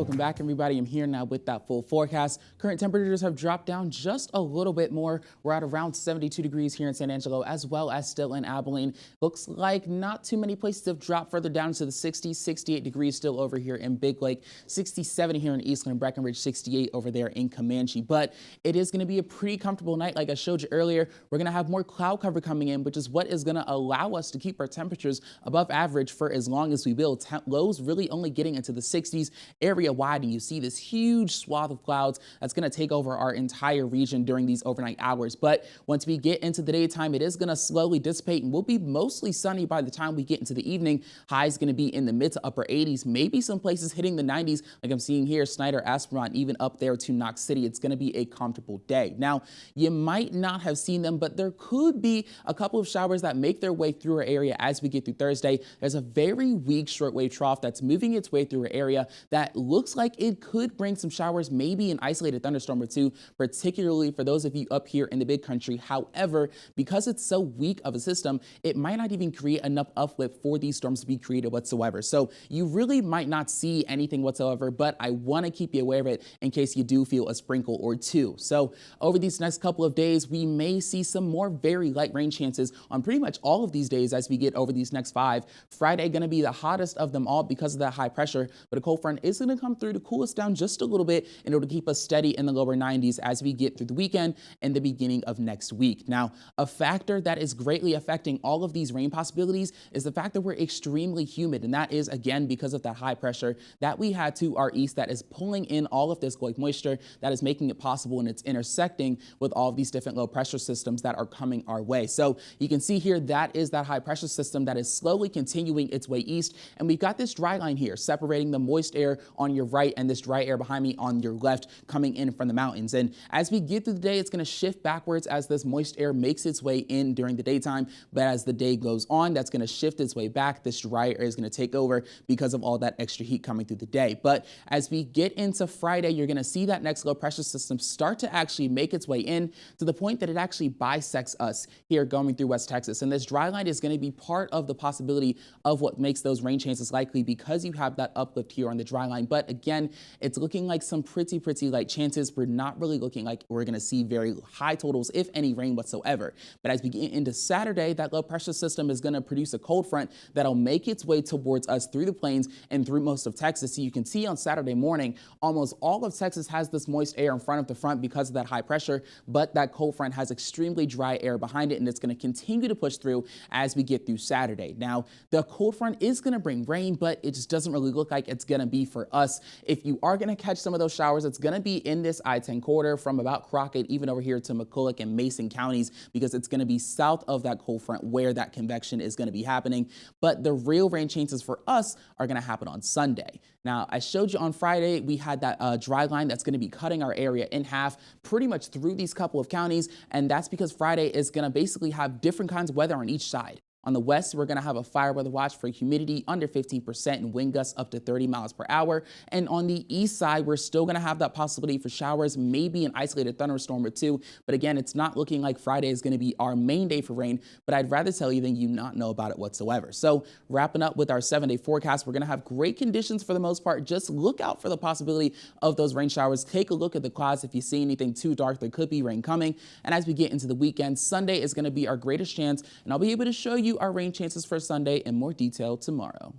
Welcome back, everybody. I'm here now with that full forecast. Current temperatures have dropped down just a little bit more. We're at around 72 degrees here in San Angelo, as well as still in Abilene. Looks like not too many places have dropped further down to the 60s, 68 degrees still over here in Big Lake, 67 here in Eastland, Breckenridge, 68 over there in Comanche. But it is going to be a pretty comfortable night. Like I showed you earlier, we're going to have more cloud cover coming in, which is what is going to allow us to keep our temperatures above average for as long as we will. Lows really only getting into the 60s area wide, and you see this huge swath of clouds that's going to take over our entire region during these overnight hours. But once we get into the daytime, it is going to slowly dissipate and will be mostly sunny by the time we get into the evening. Highs going to be in the mid to upper 80s, maybe some places hitting the 90s like I'm seeing here, Snyder, Esperant, even up there to Knox City. It's going to be a comfortable day. Now, you might not have seen them, but there could be a couple of showers that make their way through our area as we get through Thursday. There's a very weak shortwave trough that's moving its way through our area that looks like it could bring some showers, maybe an isolated thunderstorm or two, particularly for those of you up here in the big country. However, because it's so weak of a system, it might not even create enough uplift for these storms to be created whatsoever. So you really might not see anything whatsoever, but I want to keep you aware of it in case you do feel a sprinkle or two. So over these next couple of days, we may see some more very light rain chances on pretty much all of these days as we get over these next 5. Friday going to be the hottest of them all because of that high pressure, but a cold front is going to come through to cool us down just a little bit in order to keep us steady in the lower 90s as we get through the weekend and the beginning of next week. Now, a factor that is greatly affecting all of these rain possibilities is the fact that we're extremely humid, and that is again because of that high pressure that we had to our east that is pulling in all of this moisture that is making it possible, and it's intersecting with all of these different low pressure systems that are coming our way. So you can see here that is that high pressure system that is slowly continuing its way east, and we've got this dry line here separating the moist air on your right and this dry air behind me on your left coming in from the mountains. And as we get through the day, it's going to shift backwards as this moist air makes its way in during the daytime. But as the day goes on, that's going to shift its way back. This dry air is going to take over because of all that extra heat coming through the day. But as we get into Friday, you're going to see that next low pressure system start to actually make its way in to the point that it actually bisects us here going through West Texas. And this dry line is going to be part of the possibility of what makes those rain chances likely because you have that uplift here on the dry line. But again, it's looking like some pretty light chances. We're not really looking like we're going to see very high totals, if any rain whatsoever. But as we get into Saturday, that low pressure system is going to produce a cold front that'll make its way towards us through the plains and through most of Texas. So you can see on Saturday morning, almost all of Texas has this moist air in front of the front because of that high pressure, but that cold front has extremely dry air behind it, and it's going to continue to push through as we get through Saturday. Now, the cold front is going to bring rain, but it just doesn't really look like it's going to be for us. If you are going to catch some of those showers, it's going to be in this I-10 corridor from about Crockett even over here to McCulloch and Mason counties, because it's going to be south of that cold front where that convection is going to be happening. But the real rain chances for us are going to happen on Sunday. Now, I showed you on Friday, we had that dry line that's going to be cutting our area in half pretty much through these couple of counties. And that's because Friday is going to basically have different kinds of weather on each side. On the west, we're going to have a fire weather watch for humidity under 15% and wind gusts up to 30 miles per hour. And on the east side, we're still going to have that possibility for showers, maybe an isolated thunderstorm or two. But again, it's not looking like Friday is going to be our main day for rain, but I'd rather tell you than you not know about it whatsoever. So wrapping up with our 7-day forecast, we're going to have great conditions for the most part. Just look out for the possibility of those rain showers. Take a look at the clouds. If you see anything too dark, there could be rain coming. And as we get into the weekend, Sunday is going to be our greatest chance, and I'll be able to show you our rain chances for Sunday in more detail tomorrow.